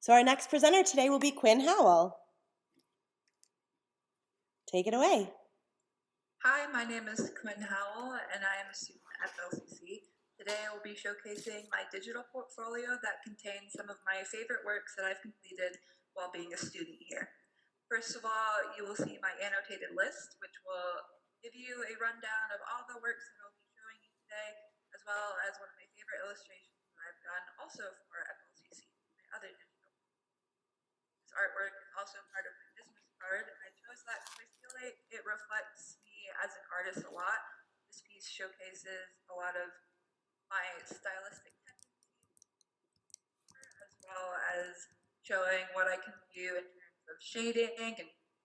So our next presenter today will be Quinn Howell. Take it away. Hi, my name is Quinn Howell, and I am a student at LCC. Today I will be showcasing my digital portfolio that contains some of my favorite works that I've completed while being a student here. First of all, you will see my annotated list, which will give you a rundown of all the works that I'll be showing you today, as well as one of my favorite illustrations that I've done also for FLCC, my other digital. This artwork is also part of my business card. I chose that because I feel like it reflects me as an artist a lot. This piece showcases a lot of my stylistic tendencies, as well as showing what I can do in terms of shading and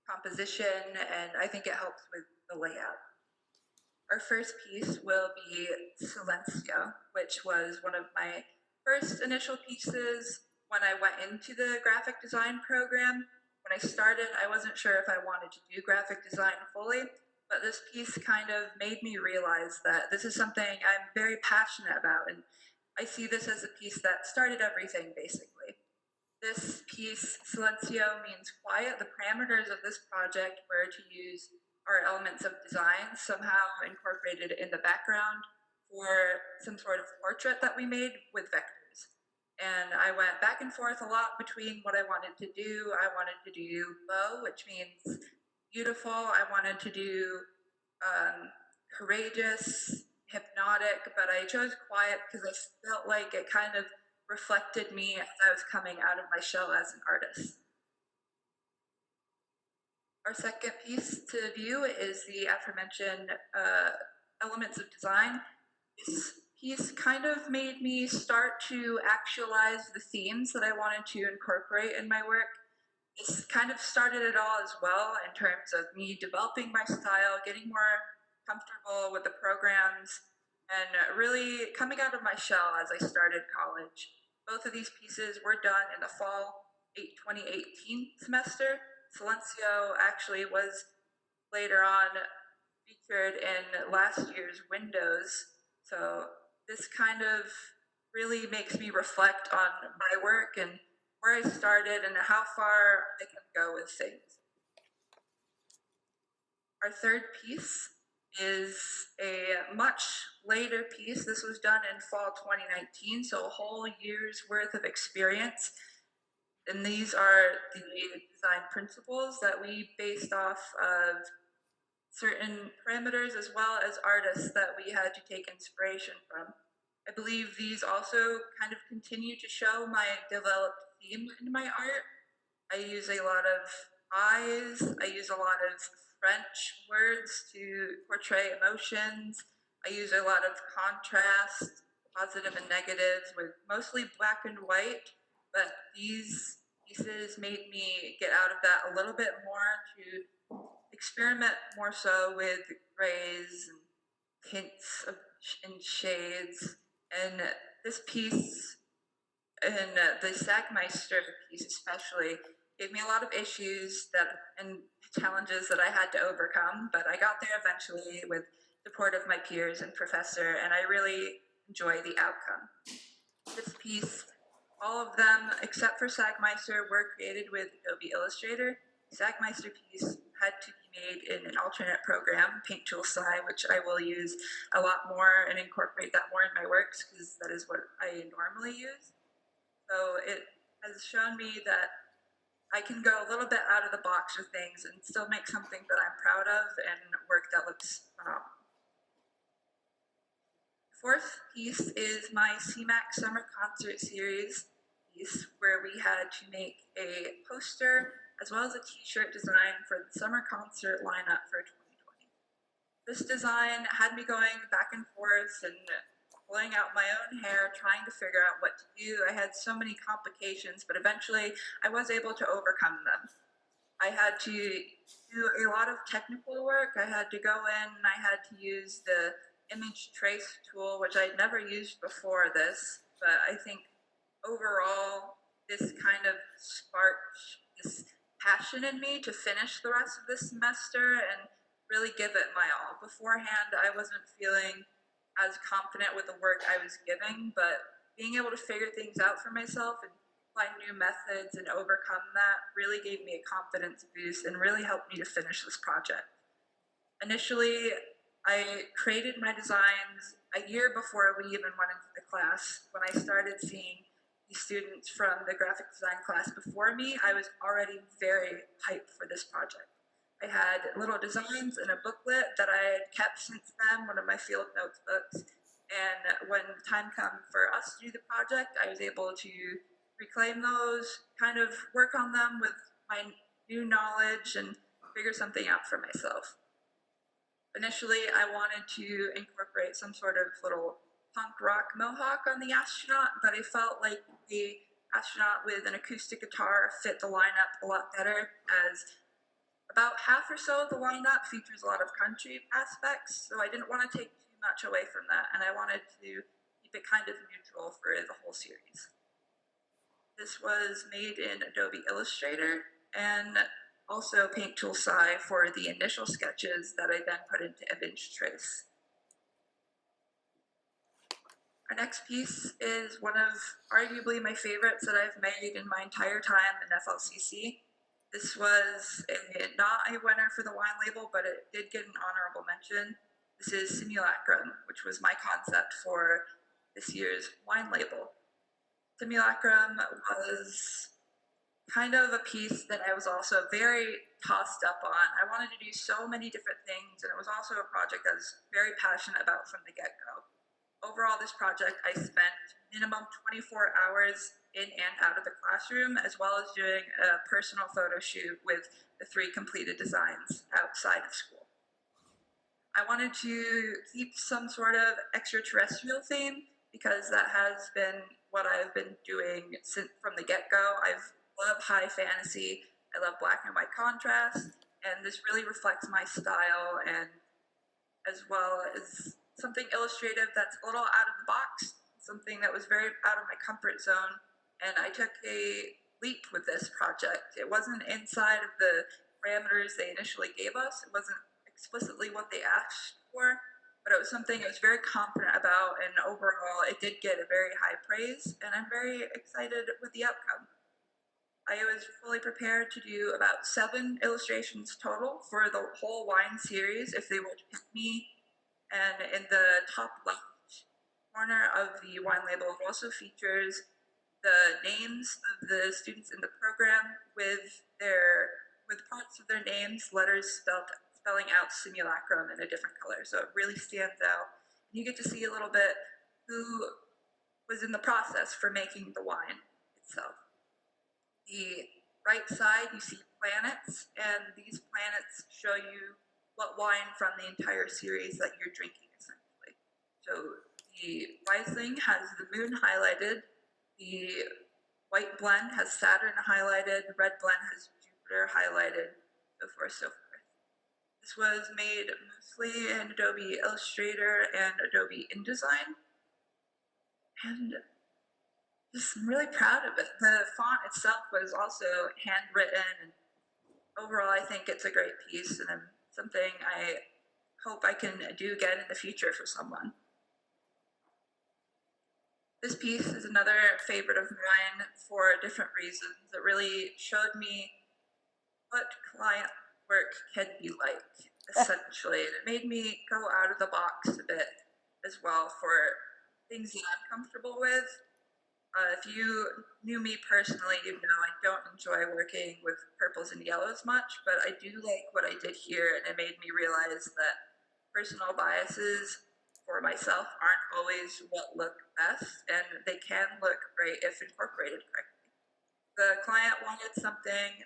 composition, and I think it helps with the layout. Our first piece will be Silencio, which was one of my first initial pieces when I went into the graphic design program. When I started, I wasn't sure if I wanted to do graphic design fully, but this piece kind of made me realize that this is something I'm very passionate about, and I see this as a piece that started everything, basically. This piece, Silencio, means quiet. The parameters of this project were to use our elements of design somehow incorporated in the background for some sort of portrait that we made with vectors. And I went back and forth a lot between what I wanted to do. I wanted to do beau, which means beautiful. I wanted to do courageous, hypnotic, but I chose quiet because I felt like it kind of reflected me as I was coming out of my shell as an artist. Our second piece to view is the aforementioned elements of design. This piece kind of made me start to actualize the themes that I wanted to incorporate in my work. This kind of started it all as well in terms of me developing my style, getting more comfortable with the programs, and really coming out of my shell as I started college. Both of these pieces were done in the fall 2018 semester. Silencio actually was later on featured in last year's Windows. So this kind of really makes me reflect on my work and where I started and how far I can go with things. Our third piece is a much later piece. This was done in fall 2019, so a whole year's worth of experience. And these are the design principles that we based off of certain parameters as well as artists that we had to take inspiration from. I believe these also kind of continue to show my developed theme in my art. I use a lot of eyes, I use a lot of French words to portray emotions. I use a lot of contrast, positive and negatives, with mostly black and white, but these pieces made me get out of that a little bit more to experiment more so with grays and hints of and shades. And this piece and the Sagmeister piece especially gave me a lot of issues that and challenges that I had to overcome, but I got there eventually with support of my peers and professor, and I really enjoy the outcome. This piece, all of them except for Sagmeister were created with Adobe Illustrator. The Sagmeister piece had to be made in an alternate program, Paint Tool Sci, which I will use a lot more and incorporate that more in my works because that is what I normally use. So it has shown me that I can go a little bit out of the box with things and still make something that I'm proud of and work that looks phenomenal. The fourth piece is my CMAC Summer Concert Series piece, where we had to make a poster as well as a t-shirt design for the summer concert lineup for 2020. This design had me going back and forth and pulling out my own hair, trying to figure out what to do. I had so many complications, but eventually I was able to overcome them. I had to do a lot of technical work. I had to go in and I had to use the image trace tool, which I'd never used before this, but I think overall this kind of sparked this passion in me to finish the rest of this semester and really give it my all. Beforehand, I wasn't feeling as confident with the work I was giving, but being able to figure things out for myself and find new methods and overcome that really gave me a confidence boost and really helped me to finish this project. Initially, I created my designs a year before we even went into the class. When I started seeing the students from the graphic design class before me, I was already very hyped for this project. I had little designs in a booklet that I had kept since then, one of my field notes books. And when time came for us to do the project, I was able to reclaim those, kind of work on them with my new knowledge and figure something out for myself. Initially, I wanted to incorporate some sort of little punk rock mohawk on the astronaut, but I felt like the astronaut with an acoustic guitar fit the lineup a lot better, as about half or so of the lineup features a lot of country aspects, so I didn't want to take too much away from that, and I wanted to keep it kind of neutral for the whole series. This was made in Adobe Illustrator and also Paint Tool Sci for the initial sketches that I then put into Image Trace. Our next piece is one of arguably my favorites that I've made in my entire time in FLCC. This was not a winner for the wine label, but it did get an honorable mention. This is Simulacrum, which was my concept for this year's wine label. Simulacrum was kind of a piece that I was also very tossed up on. I wanted to do so many different things, and it was also a project I was very passionate about from the get-go. Overall, this project, I spent minimum 24 hours in and out of the classroom, as well as doing a personal photo shoot with the 3 completed designs outside of school. I wanted to keep some sort of extraterrestrial theme because that has been what I've been doing since from the get-go. I love high fantasy, I love black and white contrast, and this really reflects my style, and as well as something illustrative that's a little out of the box, something that was very out of my comfort zone, and I took a leap with this project. It wasn't inside of the parameters they initially gave us. It wasn't explicitly what they asked for, but it was something I was very confident about, and overall it did get a very high praise, and I'm very excited with the outcome. I was fully prepared to do about 7 illustrations total for the whole wine series if they were to pick me, and in the top left corner of the wine label it also features the names of the students in the program with parts of their names, letters spelling out simulacrum in a different color, so it really stands out. And you get to see a little bit who was in the process for making the wine itself. The right side, you see planets, and these planets show you what wine from the entire series that you're drinking, essentially. So the Riesling has the moon highlighted, the white blend has Saturn highlighted, the red blend has Jupiter highlighted, so forth, so forth. This was made mostly in Adobe Illustrator and Adobe InDesign, and I'm really proud of it. The font itself was also handwritten, and overall I think it's a great piece, and something I hope I can do again in the future for someone. This piece is another favorite of mine for different reasons. It really showed me what client work can be like, essentially. And it made me go out of the box a bit as well for things that I'm comfortable with. If you knew me personally, you know I don't enjoy working with purples and yellows much, but I do like what I did here, and it made me realize that personal biases for myself aren't always what look best, and they can look great if incorporated correctly. The client wanted something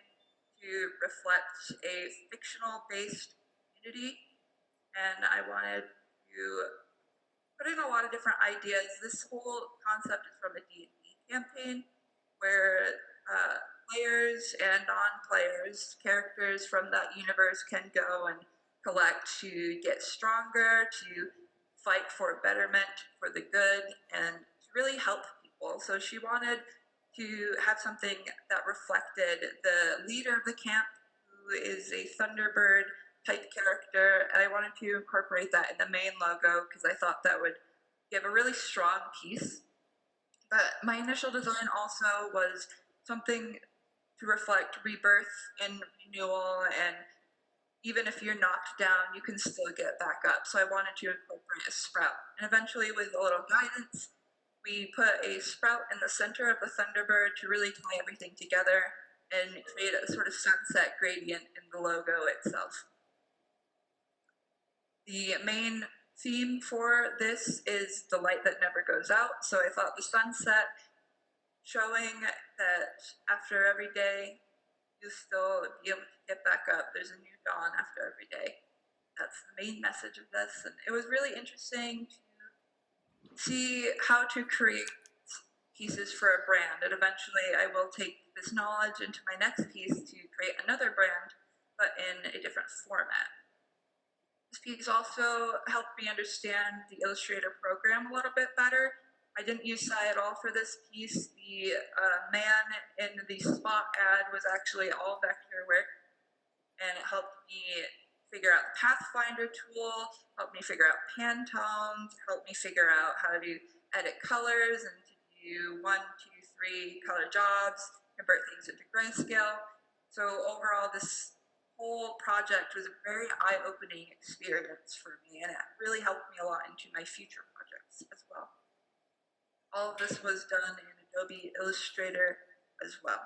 to reflect a fictional-based community, and I wanted to put in a lot of different ideas. This whole concept is from a D&D campaign where players and non-players, characters from that universe can go and collect to get stronger, to fight for betterment, for the good, and to really help people. So she wanted to have something that reflected the leader of the camp, who is a Thunderbird type character, and I wanted to incorporate that in the main logo because I thought that would give a really strong piece. But my initial design also was something to reflect rebirth and renewal, and even if you're knocked down, you can still get back up. So I wanted to incorporate a sprout. And eventually, with a little guidance, we put a sprout in the center of the Thunderbird to really tie everything together and create a sort of sunset gradient in the logo itself. The main theme for this is the light that never goes out. So I thought the sunset, showing that after every day, you still be able to get back up. There's a new dawn after every day. That's the main message of this. And it was really interesting to see how to create pieces for a brand. And eventually I will take this knowledge into my next piece to create another brand, but in a different format. This piece also helped me understand the Illustrator program a little bit better. I didn't use Sci at all for this piece. The man in the spot ad was actually all vector work, and it helped me figure out the Pathfinder tool, helped me figure out Pantones, helped me figure out how to edit colors and to do 1, 2, 3 color jobs, convert things into grayscale. So overall, this whole project was a very eye-opening experience for me, and it really helped me a lot into my future projects as well. All of this was done in Adobe Illustrator as well.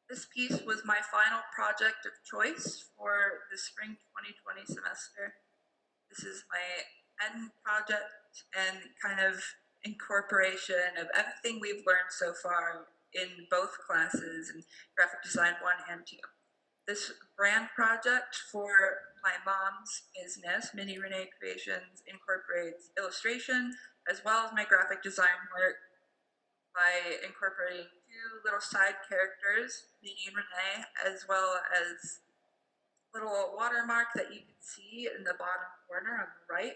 This piece was my final project of choice for the spring 2020 semester. This is my end project and kind of incorporation of everything we've learned so far in both classes in graphic design 1 and 2. This brand project for my mom's business, Mini Renee Creations, incorporates illustration as well as my graphic design work by incorporating 2 little side characters, Mini and Renee, as well as little watermark that you can see in the bottom corner on the right.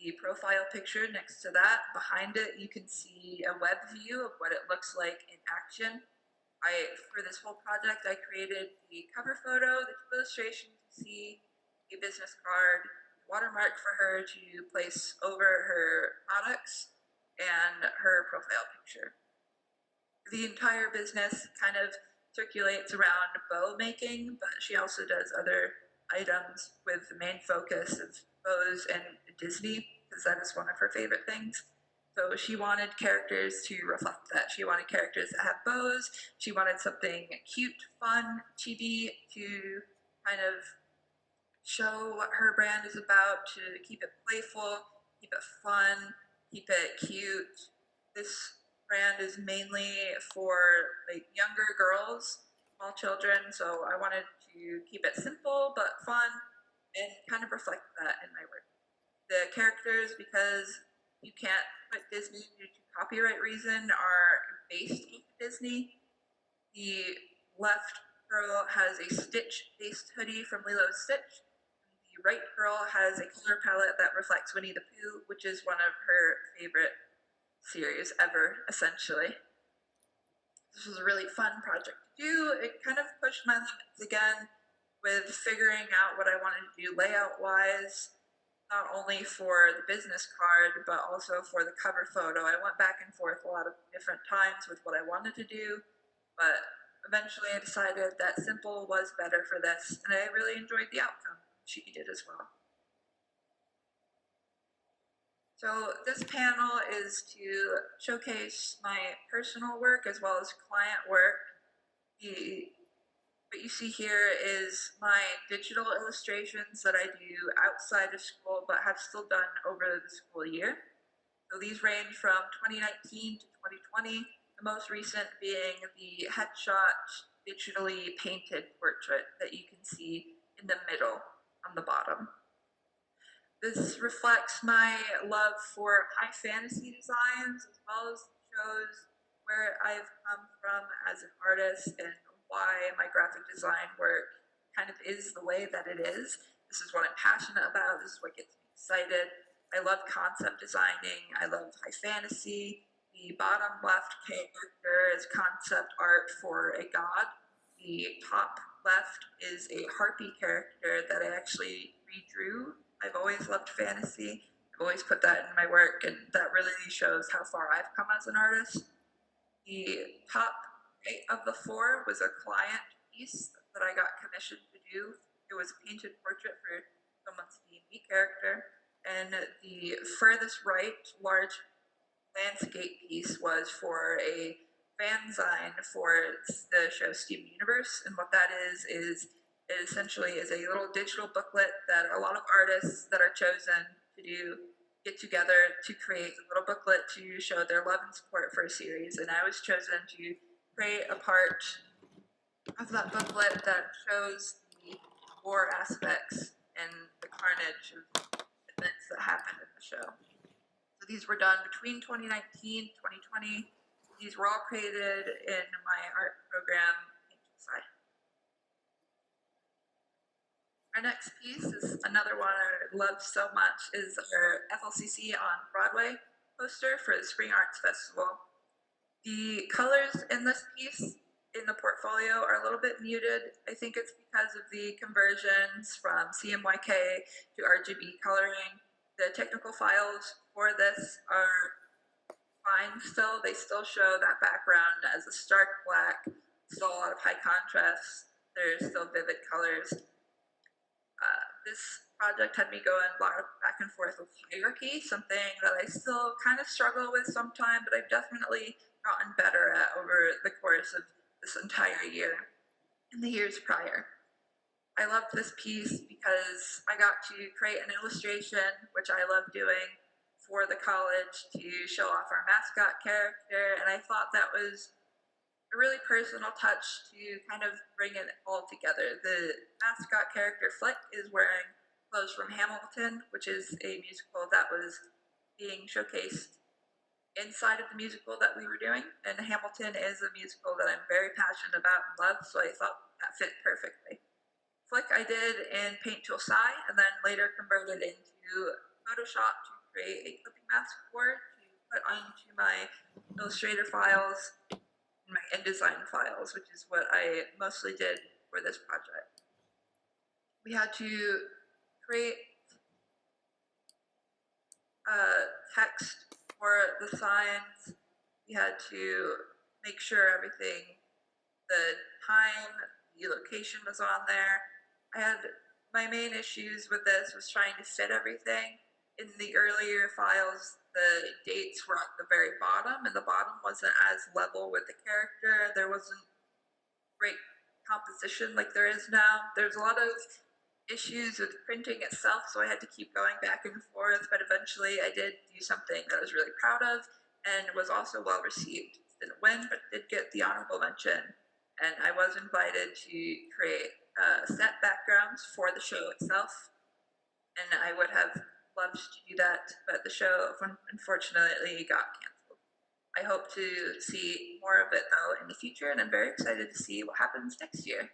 The profile picture next to that. Behind it, you can see a web view of what it looks like in action. For this whole project, I created the cover photo, the 2 illustrations you see, a business card, watermark for her to place over her products, and her profile picture. The entire business kind of circulates around bow making, but she also does other items with the main focus of bows and Disney, because that is one of her favorite things. So she wanted characters to reflect that. She wanted characters that have bows. She wanted something cute, fun, chibi to kind of show what her brand is about, to keep it playful, keep it fun, keep it cute. This brand is mainly for like younger girls, small children, so I wanted to keep it simple but fun and kind of reflect that in my work. The characters, because you can't put Disney due to copyright reason, are based in Disney. The left girl has a Stitch-based hoodie from Lilo & Stitch. The right girl has a color palette that reflects Winnie the Pooh, which is one of her favorite series ever, essentially. This was a really fun project to do. It kind of pushed my limits again with figuring out what I wanted to do layout-wise, not only for the business card, but also for the cover photo. I went back and forth a lot of different times with what I wanted to do, but eventually I decided that simple was better for this, and I really enjoyed the outcome. She did as well. So this panel is to showcase my personal work as well as client work. What you see here is my digital illustrations that I do outside of school but have still done over the school year. So these range from 2019 to 2020, the most recent being the headshot digitally painted portrait that you can see in the middle on the bottom. This reflects my love for high fantasy designs, as well as shows where I've come from as an artist and why my graphic design work kind of is the way that it is. This is what I'm passionate about. This is what gets me excited. I love concept designing. I love high fantasy. The bottom left character is concept art for a god. The top left is a harpy character that I actually redrew. I've always loved fantasy. I've always put that in my work, and that really shows how far I've come as an artist. top right of the four was a client piece that I got commissioned to do. It was a painted portrait for someone's D&D character. And the furthest right large landscape piece was for a fanzine for the show Steven Universe. And what that is it essentially is a little digital booklet that a lot of artists that are chosen to do get together to create a little booklet to show their love and support for a series. And I was chosen to create a part of that booklet that shows the war aspects and the carnage of events that happened in the show. So these were done between 2019, 2020. These were all created in my art program, Paint to Sci. Our next piece is another one I love so much, is our FLCC on Broadway poster for the Spring Arts Festival. The colors in this piece in the portfolio are a little bit muted. I think it's because of the conversions from CMYK to RGB coloring. The technical files for this are fine still. They still show that background as a stark black, still a lot of high contrast. There's still vivid colors. This project had me going a lot back and forth with hierarchy, something that I still kind of struggle with sometimes, but I've definitely gotten better at over the course of this entire year and the years prior. I loved this piece because I got to create an illustration, which I love doing, for the college to show off our mascot character, and I thought that was a really personal touch to kind of bring it all together. The mascot character Flick is wearing clothes from Hamilton, which is a musical that was being showcased inside of the musical that we were doing, and Hamilton is a musical that I'm very passionate about and love, so I thought that fit perfectly. Flick I did in Paint Tool Sci, and then later converted into Photoshop to create a clipping mask for to put onto my Illustrator files and my InDesign files, which is what I mostly did for this project. We had to create text for the signs. We had to make sure everything, the time, the location was on there. I had my main issues with this was trying to fit everything. In the earlier files, the dates were at the very bottom, and the bottom wasn't as level with the character. There wasn't great composition like there is now. There's a lot of issues with printing itself, so I had to keep going back and forth, but eventually I did do something that I was really proud of and was also well received. Didn't win, but did get the honorable mention, and I was invited to create set backgrounds for the show itself, and I would have loved to do that, but the show unfortunately got canceled. I hope to see more of it though in the future, and I'm very excited to see what happens next year.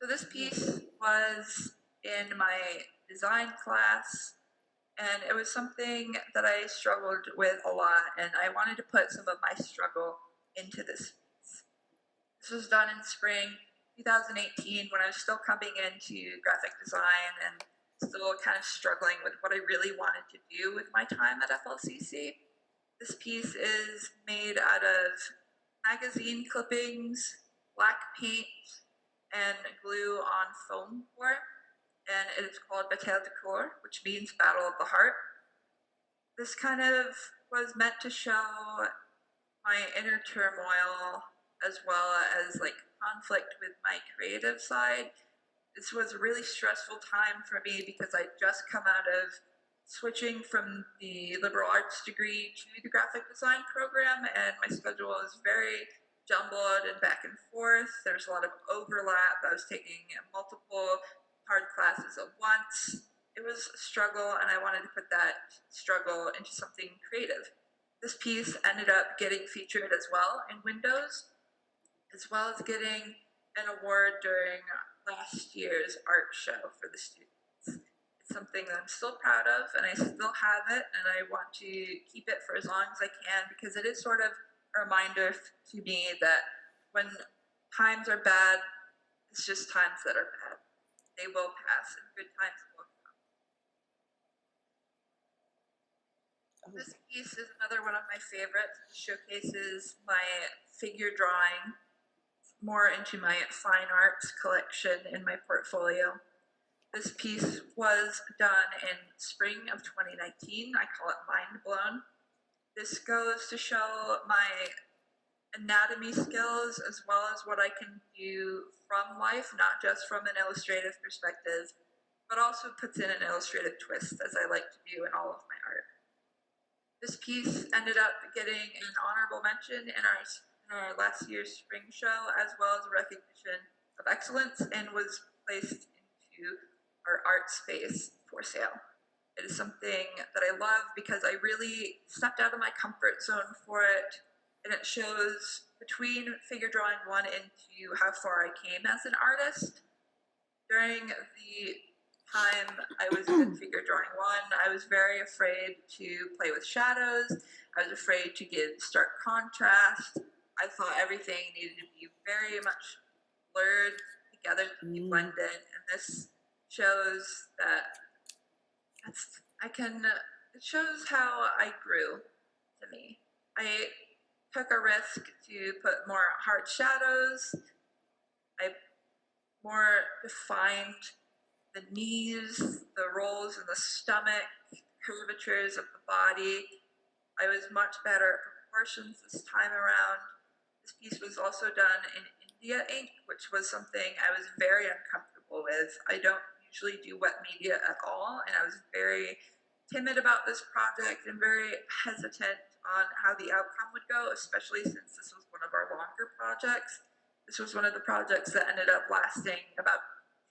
So this piece was in my design class, and it was something that I struggled with a lot, and I wanted to put some of my struggle into this piece. This was done in spring 2018 when I was still coming into graphic design and still kind of struggling with what I really wanted to do with my time at FLCC. This piece is made out of magazine clippings, black paint, and glue on foam core, and it is called Bataille de Coeur, which means Battle of the Heart. This kind of was meant to show my inner turmoil as well as like conflict with my creative side. This was a really stressful time for me because I'd just come out of switching from the liberal arts degree to the graphic design program, and my schedule was very jumbled and back and forth. There's a lot of overlap. I was taking multiple hard classes at once. It was a struggle, and I wanted to put that struggle into something creative. This piece ended up getting featured as well in Windows, as well as getting an award during last year's art show for the students. It's something that I'm still proud of, and I still have it, and I want to keep it for as long as I can because it is sort of a reminder to me that when times are bad, it's just times that are bad. They will pass, and good times will come. This piece is another one of my favorites. It showcases my figure drawing more into my fine arts collection in my portfolio. This piece was done in spring of 2019. I call it Mind Blown. This goes to show my anatomy skills as well as what I can do from life, not just from an illustrative perspective, but also puts in an illustrative twist, as I like to do in all of my art. This piece ended up getting an honorable mention in our last year's spring show, as well as a recognition of excellence, and was placed into our art space for sale. It is something that I love because I really stepped out of my comfort zone for it, and it shows between figure drawing 1 and 2 how far I came as an artist. During the time I was in figure drawing 1, I was very afraid to play with shadows. I was afraid to give stark contrast. I thought everything needed to be very much blurred together to be blended, and this shows that it shows how I grew to me. I took a risk to put more hard shadows. I more defined the knees, the rolls in the stomach, curvatures of the body. I was much better at proportions this time around. This piece was also done in India ink, which was something I was very uncomfortable with. I don't usually do wet media at all, and I was very timid about this project and very hesitant on how the outcome would go, especially since this was one of our longer projects. This was one of the projects that ended up lasting about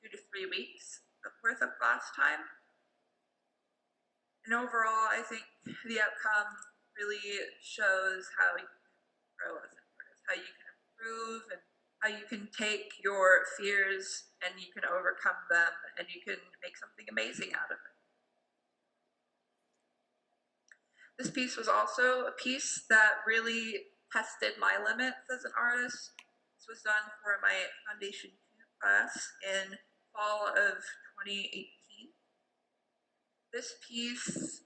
2 to 3 weeks worth of class time. And overall, I think the outcome really shows how you can grow as an artist, how you can improve, and how you can take your fears and you can overcome them and you can make something amazing out of it. This piece was also a piece that really tested my limits as an artist. This was done for my Foundation 2 class in fall of 2018. This piece,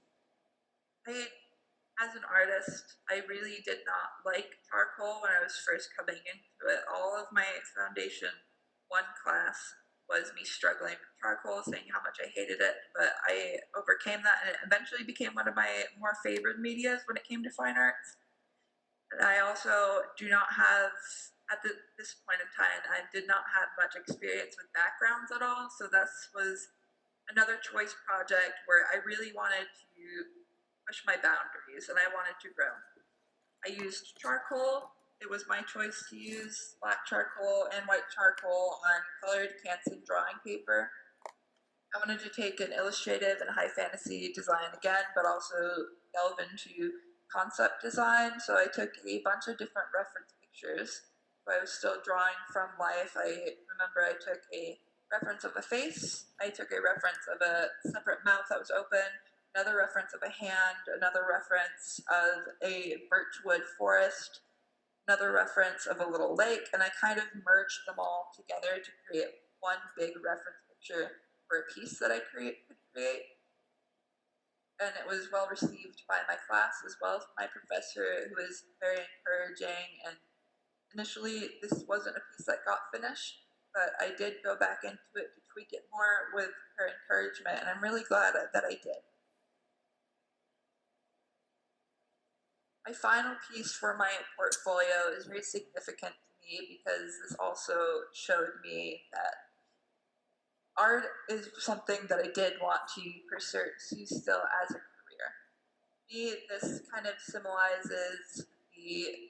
as an artist, I really did not like charcoal when I was first coming into it. All of my Foundation 1 class was me struggling with charcoal, saying how much I hated it, but I overcame that, and it eventually became one of my more favored medias when it came to fine arts. And I also do not have, at this point in time, I did not have much experience with backgrounds at all, so this was another choice project where I really wanted to push my boundaries and I wanted to grow. I used charcoal. It was my choice to use black charcoal and white charcoal on colored Canson drawing paper. I wanted to take an illustrative and high fantasy design again, but also delve into concept design. So I took a bunch of different reference pictures. So I was still drawing from life. I remember I took a reference of a face. I took a reference of a separate mouth that was open, another reference of a hand, another reference of a birchwood forest, another reference of a little lake, and I kind of merged them all together to create one big reference picture for a piece that I could create. And it was well received by my class as well as my professor, who was very encouraging. And initially, this wasn't a piece that got finished, but I did go back into it to tweak it more with her encouragement, and I'm really glad that I did. My final piece for my portfolio is very significant to me because this also showed me that art is something that I did want to pursue still as a career. To me, this kind of symbolizes the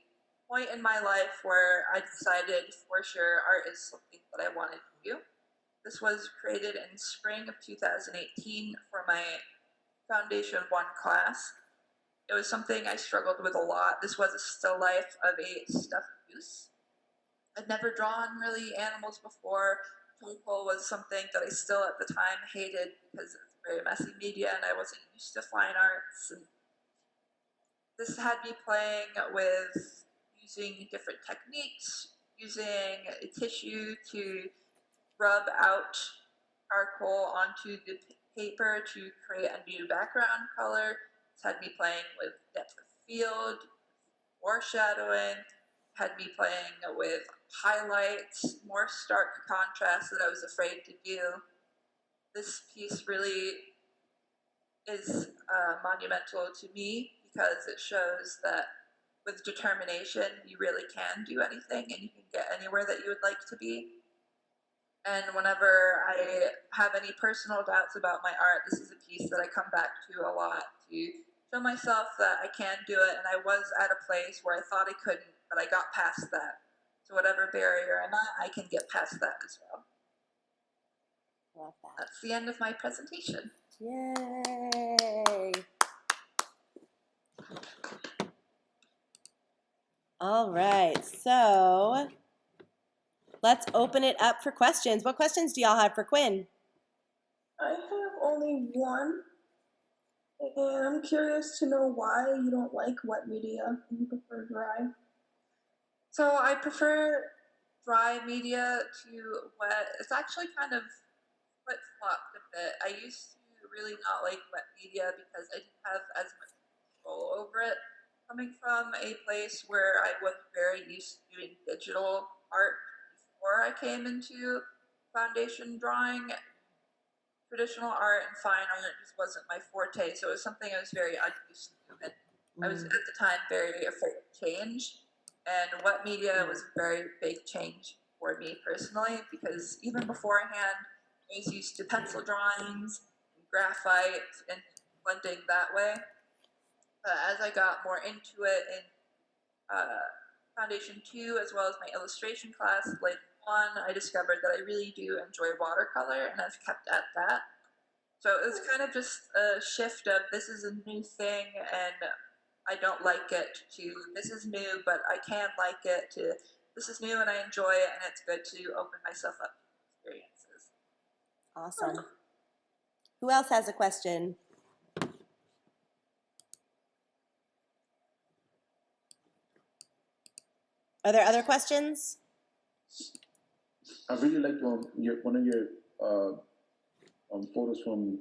point in my life where I decided for sure art is something that I wanted to do. This was created in spring of 2018 for my Foundation 1 class. It was something I struggled with a lot. This was a still life of a stuffed goose. I'd never drawn really animals before. Charcoal was something that I still at the time hated because it's very messy media and I wasn't used to fine arts. And this had me playing with using different techniques, using a tissue to rub out charcoal onto the paper to create a new background color. had me playing with depth of field, foreshadowing, had me playing with highlights, more stark contrast that I was afraid to do. This piece really is monumental to me because it shows that with determination, you really can do anything and you can get anywhere that you would like to be. And whenever I have any personal doubts about my art, this is a piece that I come back to a lot to show myself that I can do it. And I was at a place where I thought I couldn't, but I got past that. So whatever barrier I'm at, I can get past that as well. Love that. That's the end of my presentation. Yay! All right, so let's open it up for questions. What questions do y'all have for Quinn? I have only one, and I'm curious to know why you don't like wet media and you prefer dry. So I prefer dry media to wet. It's actually kind of flip-flopped a bit. I used to really not like wet media because I didn't have as much control over it. Coming from a place where I was very used to doing digital art before I came into foundation drawing, traditional art and fine art just wasn't my forte. So it was something I was very unused to. And I was at the time very afraid of change. And wet media was a very big change for me personally because even beforehand, I was used to pencil drawings and graphite and blending that way. But as I got more into it in Foundation 2, as well as my illustration class later on, I discovered that I really do enjoy watercolor, and I've kept at that. So it was kind of just a shift of this is a new thing, and I don't like it, to this is new, but I can like it, to this is new and I enjoy it, and it's good to open myself up to experiences. Awesome. Who else has a question? Are there other questions? I really liked one of your photos from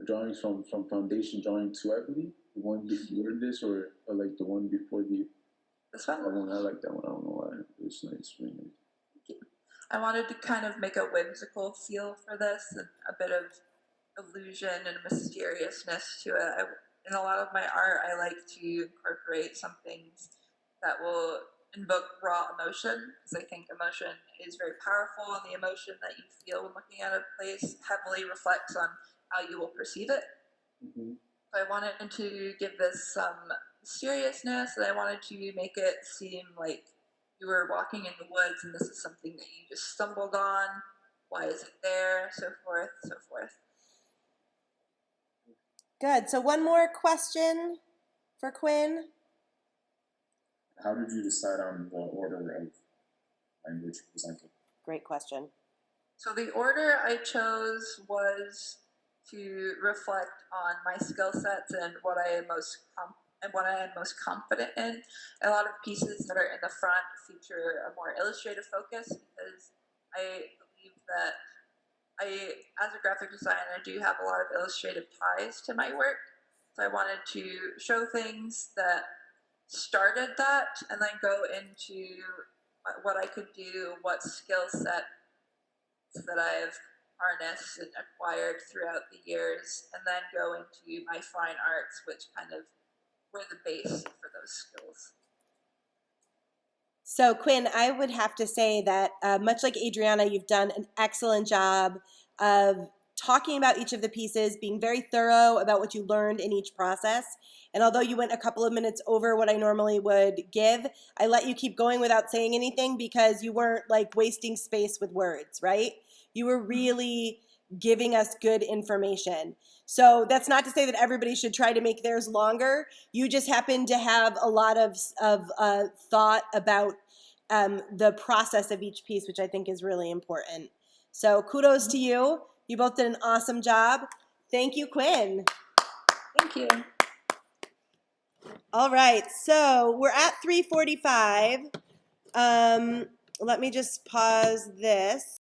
drawings from Foundation Drawing 2, I believe. The one before this, or like the one before This one? I like that one. I don't know why. It was nice. Really nice. I wanted to kind of make a whimsical feel for this and a bit of illusion and mysteriousness to it. In a lot of my art, I like to incorporate some things that will invoke raw emotion, because I think emotion is very powerful, and the emotion that you feel when looking at a place heavily reflects on how you will perceive it. Mm-hmm. So I wanted to give this some seriousness, and I wanted to make it seem like you were walking in the woods and this is something that you just stumbled on. Why is it there? So forth, so forth. Good. So one more question for Quinn. How did you decide on the order of language presented? Great question. So the order I chose was to reflect on my skill sets and what I am most confident in. A lot of pieces that are in the front feature a more illustrative focus because I believe that as a graphic designer, do have a lot of illustrative ties to my work. So I wanted to show things that started that and then go into what I could do, what skill set that I've harnessed and acquired throughout the years, and then go into my fine arts, which kind of were the base for those skills. So Quinn, I would have to say that much like Adriana, you've done an excellent job of talking about each of the pieces, being very thorough about what you learned in each process. And although you went a couple of minutes over what I normally would give, I let you keep going without saying anything because you weren't like wasting space with words, right? You were really giving us good information. So that's not to say that everybody should try to make theirs longer. You just happen to have a lot of thought about the process of each piece, which I think is really important. So kudos to you. You both did an awesome job. Thank you, Quinn. Thank you. All right, so we're at 3:45. Let me just pause this.